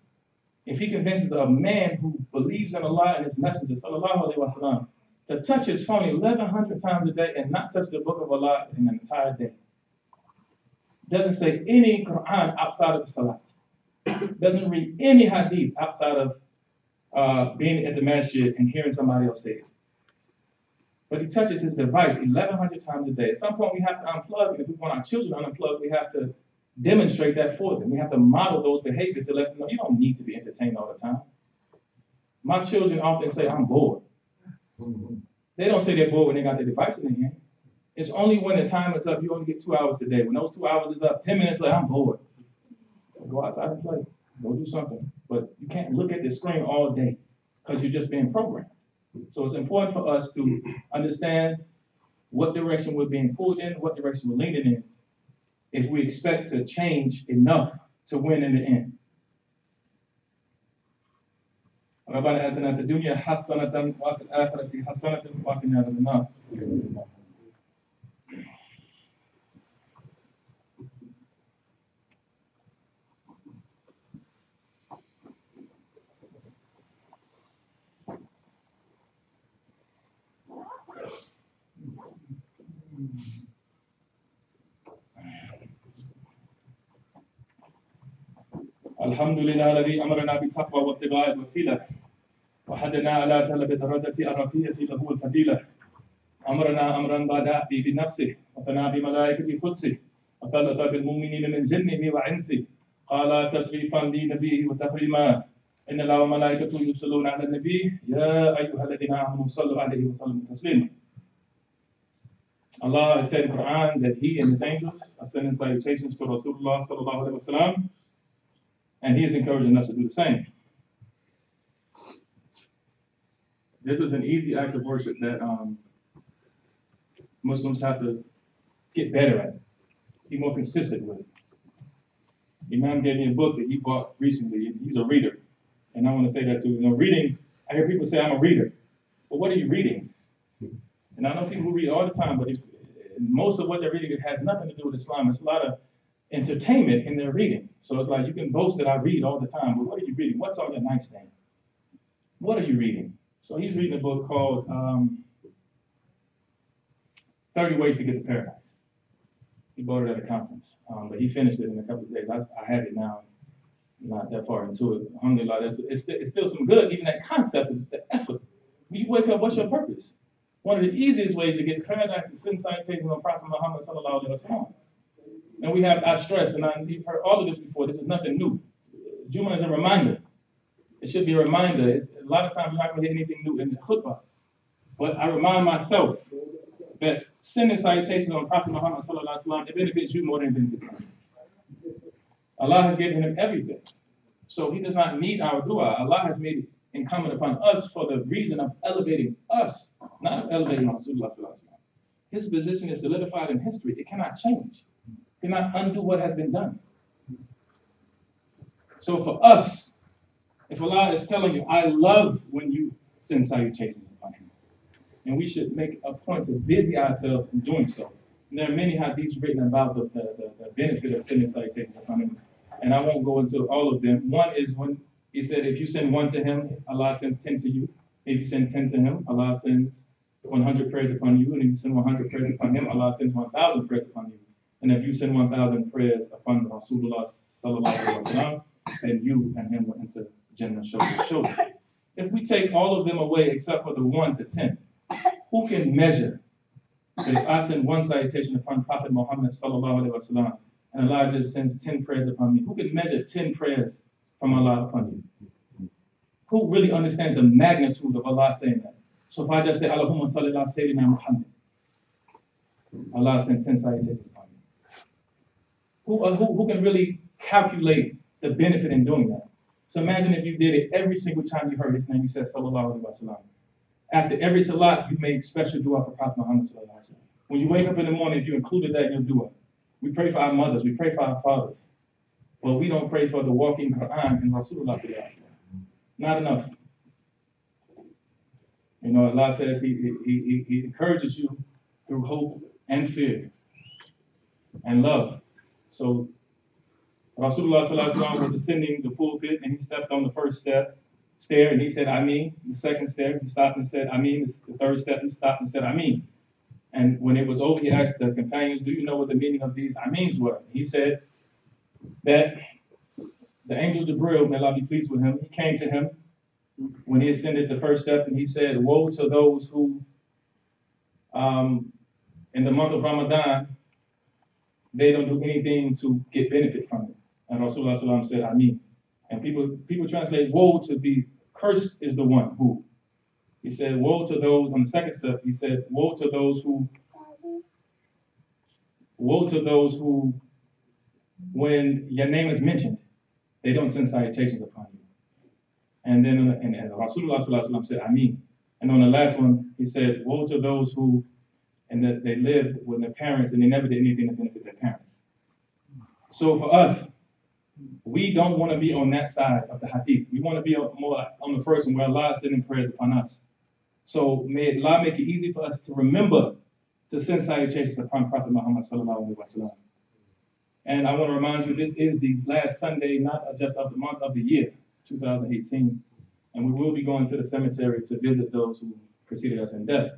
If he convinces a man who believes in Allah and his messenger, sallallahu alaihi wasallam, to touch his phone 1,100 times a day and not touch the book of Allah in an entire day. Doesn't say any Quran outside of the Salat. Doesn't read any hadith outside of being at the masjid and hearing somebody else say it. But he touches his device 1,100 times a day. At some point we have to unplug, and if we want our children to unplug, we have to demonstrate that for them. We have to model those behaviors to let them know you don't need to be entertained all the time. My children often say, I'm bored. They don't say they're bored when they got their device in their hand. It's only when the time is up, you only get 2 hours a day. When those 2 hours is up, 10 minutes later, I'm bored. Go outside and play. Go do something. But you can't look at the screen all day because you're just being programmed. So it's important for us to understand what direction we're being pulled in, what direction we're leaning in, if we expect to change enough to win in the end. ربنا آتنا في الدنيا حسنة وفي الآخرة حسنة وقنا عذاب النار. الحمد لله الذي أمرنا بالتقوى واتباع الوسيلة وحدنا على طلب الدرجة الرفيعة له الفضيلة. أمرنا أمرا بدأ بنفسه وثنى بملائكة قدسه وطلب بالمؤمنين من جنه وعنسه قال تشريفا لنبيه وتكريما إن الله وملائكته يصلون على النبي يا أيها الذين آمنوا صلوا عليه وسلموا تسليما. Allah has said in the Quran that He and His angels are sending salutations to Rasulullah sallallahu alaihi wasallam, and He is encouraging us to do the same. This is an easy act of worship that Muslims have to get better at, be more consistent with. Imam gave me a book that he bought recently. He's a reader, and I want to say that too. Reading. I hear people say I'm a reader, but what are you reading? And I know people who read all the time, but most of what they're reading has nothing to do with Islam. It's a lot of entertainment in their reading. So it's like you can boast that I read all the time, but what are you reading? What's on your nightstand? What are you reading? So he's reading a book called 30 Ways to Get to Paradise. He bought it at a conference, but he finished it in a couple of days. I have it now, not that far into it. Alhamdulillah, it's still some good, even that concept of the effort. When you wake up, what's your purpose? One of the easiest ways to get to paradise is send salutations on Prophet Muhammed sallallahu alaihi wasallam. And we have, I stress, and you've heard all of this before, this is nothing new. Juma is a reminder. It should be a reminder. A lot of times you're not going to hear anything new in the khutbah. But I remind myself that sending salutations on Prophet Muhammad sallallahu alaihi wasallam, it benefits you more than it benefits him. Allah has given him everything. So he does not need our dua. Allah has made it incumbent upon us for the reason of elevating us, not elevating Rasulullah sallallahu alaihi wasallam. His position is solidified in history. It cannot change. It cannot undo what has been done. So for us, if Allah is telling you, I love when you send salutations upon him, and we should make a point to busy ourselves in doing so. And there are many hadiths written about the benefit of sending salutations upon him, and I won't go into all of them. One is when he said, if you send one to him, Allah sends 10 to you. If you send 10 to him, Allah sends 100 prayers upon you. And if you send 100 prayers upon him, Allah sends 1,000 prayers upon you. And if you send 1,000 prayers upon Rasulullah sallallahu alaihi wasallam, then you and him will enter Jannah shoulder to shoulder. If we take all of them away except for the 1 to 10, who can measure that if I send one salutation upon Prophet Muhammad sallallahu alaihi wasallam, and Allah just sends 10 prayers upon me, who can measure 10 prayers from Allah upon you? Who really understands the magnitude of Allah saying that? So if I just say, Allahumma salli ala Sayyidina Muhammad, Allah sends 10 salutations upon you. Who can really calculate the benefit in doing that? So imagine if you did it every single time you heard his name, you said, sallallahu alaihi wasallam. After every salat, you make special dua for Prophet Muhammad sallallahu alaihi wasallam. When you wake up in the morning, if you included that in your dua, we pray for our mothers, we pray for our fathers, but we don't pray for the walking Quran and Rasulullah sallallahu alaihi wasallam. Not enough. You know, Allah says he encourages you through hope and fear and love. So Rasulullah sallallahu alaihi wasallam was ascending the pulpit and he stepped on the first stair and he said, Ameen. The second stair, he stopped and said, Ameen. The third step, he stopped and said, Ameen. And when it was over, he asked the companions, do you know what the meaning of these Ameens were? He said that the angel Jibril, may Allah be pleased with him, he came to him when he ascended the first step and he said, woe to those who, in the month of Ramadan, they don't do anything to get benefit from it. And Rasulullah sallallahu alaihi wasallam said, Ameen. And people translate, woe to be, cursed is the one who. He said, woe to those, on the second step, he said, woe to those who, when your name is mentioned, they don't send salutations upon you. And then and Rasulullah sallallahu alaihi wasallam said, Ameen. And on the last one, he said, woe to those who, and that they lived with their parents and they never did anything to benefit their parents. So for us, we don't want to be on that side of the hadith. We want to be more on the first one where Allah is sending prayers upon us. So may Allah make it easy for us to remember to send salutations upon Prophet Muhammad sallallahu alaihi wasallam. And I want to remind you, this is the last Sunday, not just of the month, of the year, 2018. And we will be going to the cemetery to visit those who preceded us in death.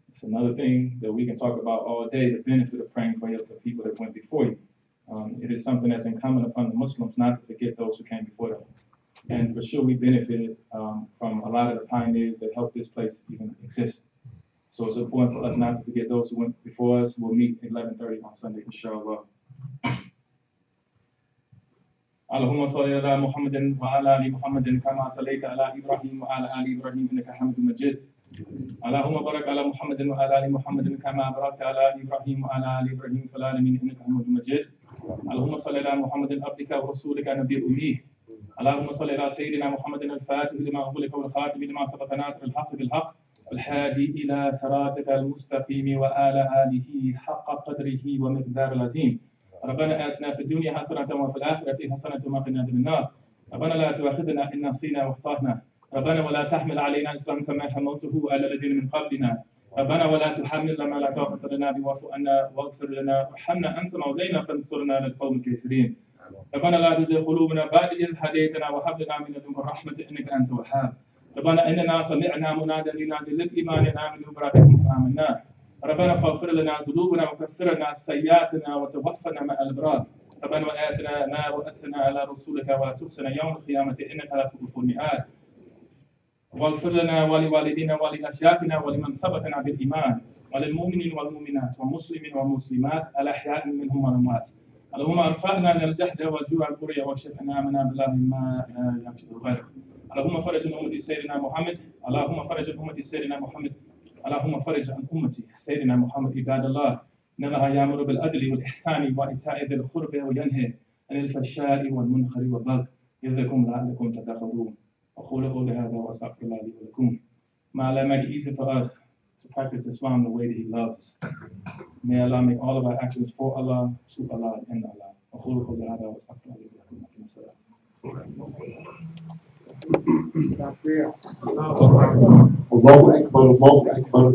It's another thing that we can talk about all day, the benefit of praying for the people that went before you. It is something that's incumbent upon the Muslims not to forget those who came before them. And for sure, we benefited from a lot of the pioneers that helped this place even exist. So it's important for us not to forget those who went before us. We'll meet at 11:30 on Sunday, inshallah. اللهم صل على محمد وعلى ال محمد كما صليت على ابراهيم وعلى ال ابراهيم انك حميد مجيد. اللهم بارك على محمد وعلى ال محمد كما باركت على ابراهيم وعلى ال ابراهيم في العالمين انك حميد مجيد. اللهم صل على محمد عبدك ورسولك نبي الامي. اللهم صل على سيدنا محمد الفاتح لما أغلق والخاتم لما سبق ناصر الحق بالحق والهادي إلى صراطك المستقيم وآل آله حق قدره ومقدار العظيم. ربنا آتنا في الدنيا حسنة وفي الآخرة حسنة وقنا عذاب النار. ربنا لا تؤاخذنا إن نسينا واخطأنا. ربنا ولا تحمل علينا إصرا كما حملته على الذين من قبلنا. ربنا ولا تحملنا ما لا طاقة لنا به واعف عنا واغفر لنا وارحمنا أنت مولانا فانصرنا على القوم الكافرين. ربنا لا تزغ قلوبنا بعد إذ هديتنا وهب لنا من لدنك رحمة إنك أنت الوهاب. ربنا إننا سمعنا مناديا ينادي للإيمان أن آمنوا بربكم فآمنا. ربنا فاغفر لنا ذنوبنا وكفر عنا سيئاتنا وتوفنا مع الأبرار. ربنا وآتنا ما وعدتنا على رسولك ولا تخزنا يوم القيامة إنك لا تخلف الميعاد. واغفر لنا ولوالدينا ولأشياخنا ولمن سبقنا بالإيمان وللمؤمنين والمؤمنات والمسلمين والمسلمات الأحياء منهم والأموات. اللهم ارفعنا من الجهد والجوع والبري واكشفنا منا بالله ما يكشف الغير. اللهم فرج عن أمة سيدنا محمد. اللهم فرج عن أمة سيدنا محمد. اللهم فرج عن أمة سيدنا محمد. عباد الله إن الله يأمر بالعدل والإحسان وإيتاء ذي القربى وينهى عن الفحشاء والمنكر والبغي يعظكم لعلكم تتقون. أقول قولي هذا وأستغفر الله لي ولكم. May Allah make it easy for us to practice Islam the way that He loves. May Allah make all of our actions for Allah, to Allah, and Allah. أقول قولي هذا وأستغفر الله لي ولكم. أقم الصلاة. الله أكبر الله أكبر.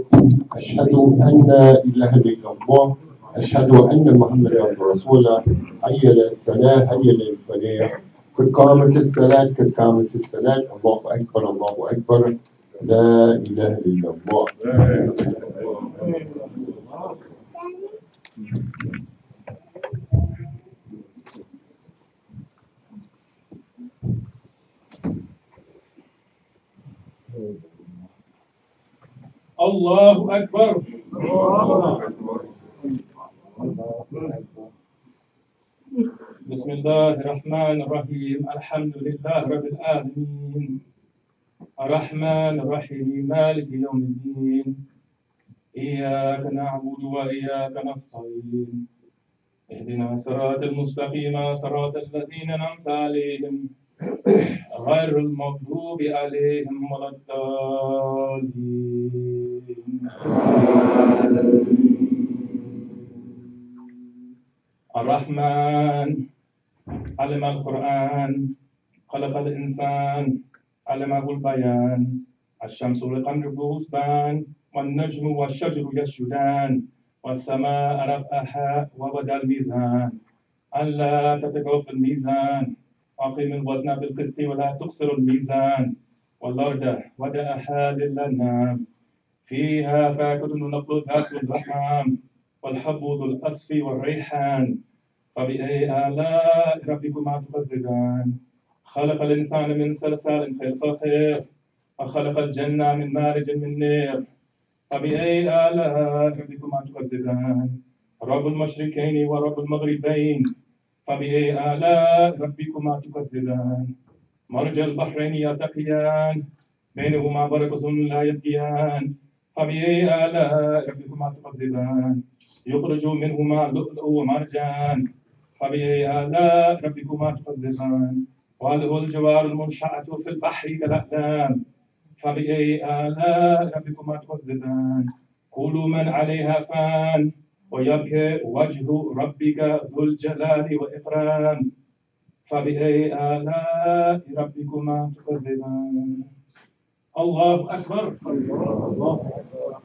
أشهد أن لا إله إلا الله. أشهد أن محمدا رسول الله. حي على الصلاة حي على الفلاح. قد قامت الصلاة قد قامت الصلاة. الله أكبر الله أكبر. لا إله إلا الله. الله أكبر. بسم الله الرحمن الرحيم. الحمد لله رب العالمين الرحمن الرحيم مالك يوم الدين إياك نعبد وإياك نستعين اهدنا الصراط المستقيم صراط الذين أنعمت عليهم غير المغضوب عليهم ولا الضالين. الرحمن علم القرآن خلق الإنسان علمه البيان. الشمس والقمر بحسبان والنجم والشجر يسجدان والسماء رفعها ووضع الميزان ألا تطغوا في الميزان وأقيم الوزن بالقسط ولا تخسر الميزان والأرض وضعها للأنام فيها فاكهة ونخل ذات الرحام والحب ذو الأصف والريحان فبأي آلاء ربكما تكذبان خلق الإنسان من صلصال كالفخار وخلق الجنة من مارج من نار فبأي آلاء ربكما تكذبان رب المشرقين ورب المغربين فبأي آلاء ربكما تكذبان مرج البحرين يلتقيان بينهما بركة لا يبغيان فبأي آلاء ربكما تكذبان يخرج منهما لؤلؤ ومرجان فبأي آلاء ربكما تكذبان وله الجوار المنشأة في البحر كالأعلام فبأي آلاء ربكما تكذبان كل من عليها فان ويبكي وجه ربك ذو الجلال والإكرام فبأي آلاء ربكما تكذبان. الله أكبر. الله أكبر.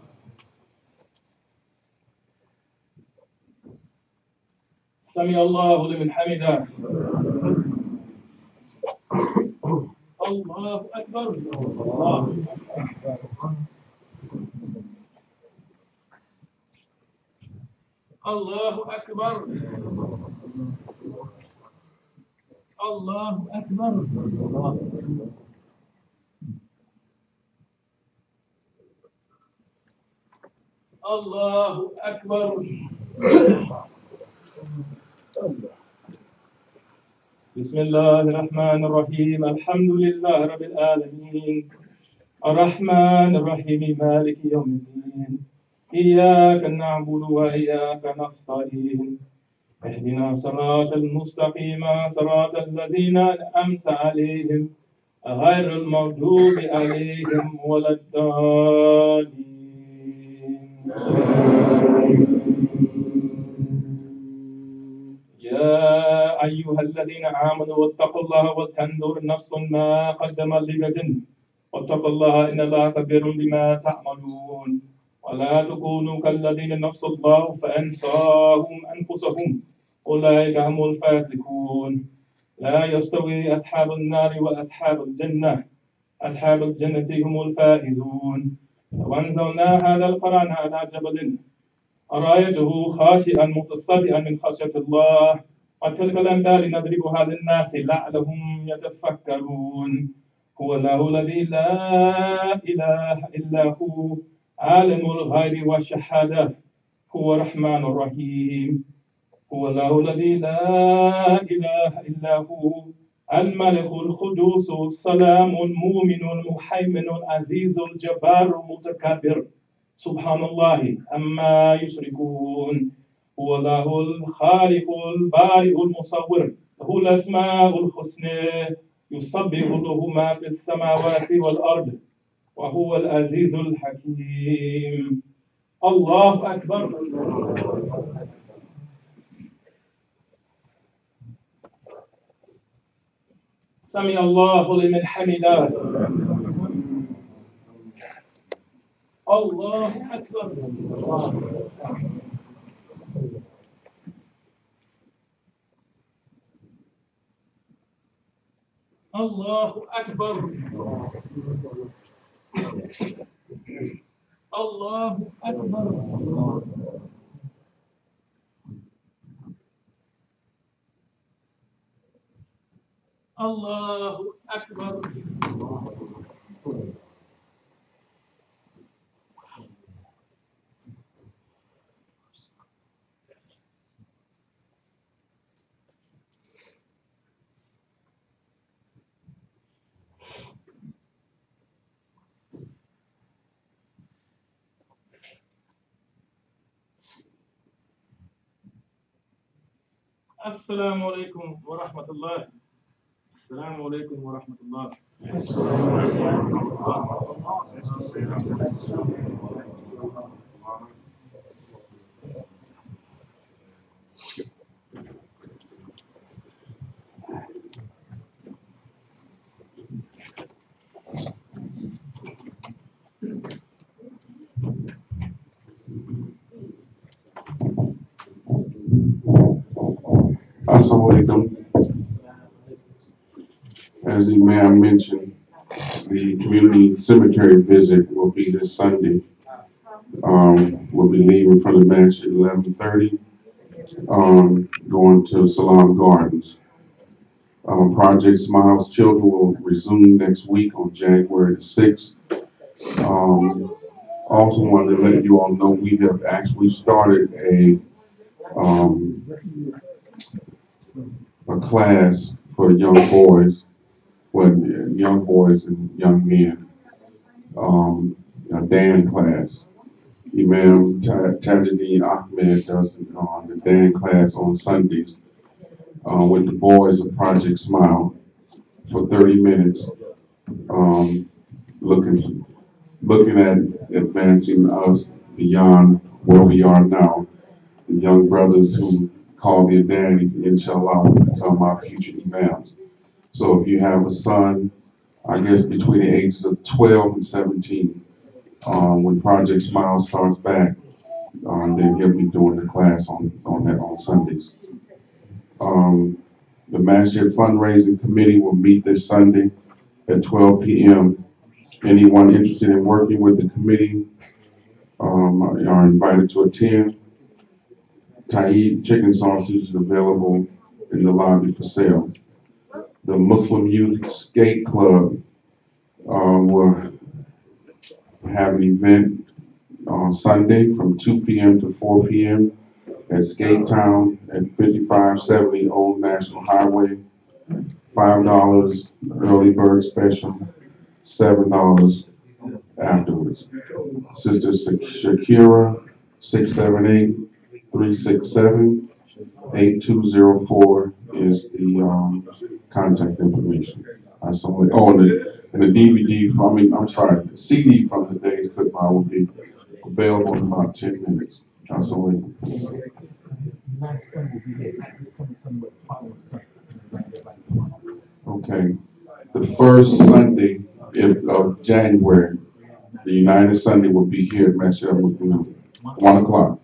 سمع الله لمن حمده. الله أكبر. الله أكبر. الله أكبر. الله أكبر. الله أكبر. بسم الله الرحمن الرحيم الحمد لله رب العالمين الرحمن الرحيم مالك يوم الدين إياك نعبد وإياك نستعين اهدنا صراط المستقيم صراط الذين أنعمت عليهم غير المغضوب عليهم ولا الضالين. يا أيها الذين آمنوا اتقوا الله ولتنظر نفس ما قدمت لغد واتقوا الله إن الله خبير بما تعملون ولا تكونوا كالذين نسوا الله فأنساهم أنفسهم أولئك هم الفاسقون. لا يستوي أصحاب النار وأصحاب الجنة أصحاب الجنة هم الفائزون. لو أنزلنا هذا القرآن على جبل رأيته خاشعا متصدعا من خشية الله وتلك الأمثال نضربها للناس لعلهم يتفكرون. هو الله الذي لا إله إلا هو عالم الغيب والشهادة هو الرحمن الرحيم. هو الله الذي لا إله إلا هو الملك القدوس السلام المؤمن المهيمن العزيز الجبار المتكبر سبحان الله عما يشركون. هو الله الخالق البارئ المصور له الأسماء الحسنى يسبح له ما في السماوات والأرض وهو العزيز الحكيم. الله أكبر. سمع الله لمن حمده. الله أكبر. الله أكبر. الله أكبر. الله أكبر. السلام عليكم ورحمة الله. Assalamu alaikum wa rahmatullah. Assalamu alaikum. As the Imam mentioned, the community cemetery visit will be this Sunday. We'll be leaving from the match at 11:30, going to Salam Gardens. Project Smiles Children will resume next week on January the 6th. Also wanted to let you all know we have actually started a class for young boys, young boys and young men, a dance class. Imam Tajuddin Ahmed does the dance class on Sundays with the boys of Project Smile for 30 minutes, um, looking at advancing us beyond where we are now. The young brothers who call their daddy, inshallah, will become our future imams. So if you have a son, I guess between the ages of 12 and 17, when Project Smile starts back, then he'll be doing the class on Sundays. The Masjid Fundraising Committee will meet this Sunday at 12 p.m. Anyone interested in working with the committee are invited to attend. Taid chicken sausage is available in the lobby for sale. The Muslim Youth Skate Club will have an event on Sunday from 2 p.m. to 4 p.m. at Skate Town at 5570 Old National Highway. $5 early bird special, $7 afterwards. Sister Shakira, 678-367-8204 is the contact information. And the DVD the CD from today's football will be available in about 10 minutes. Okay. The first Sunday of January, the United Sunday will be here at Masjid al-Muslimin, 1 o'clock.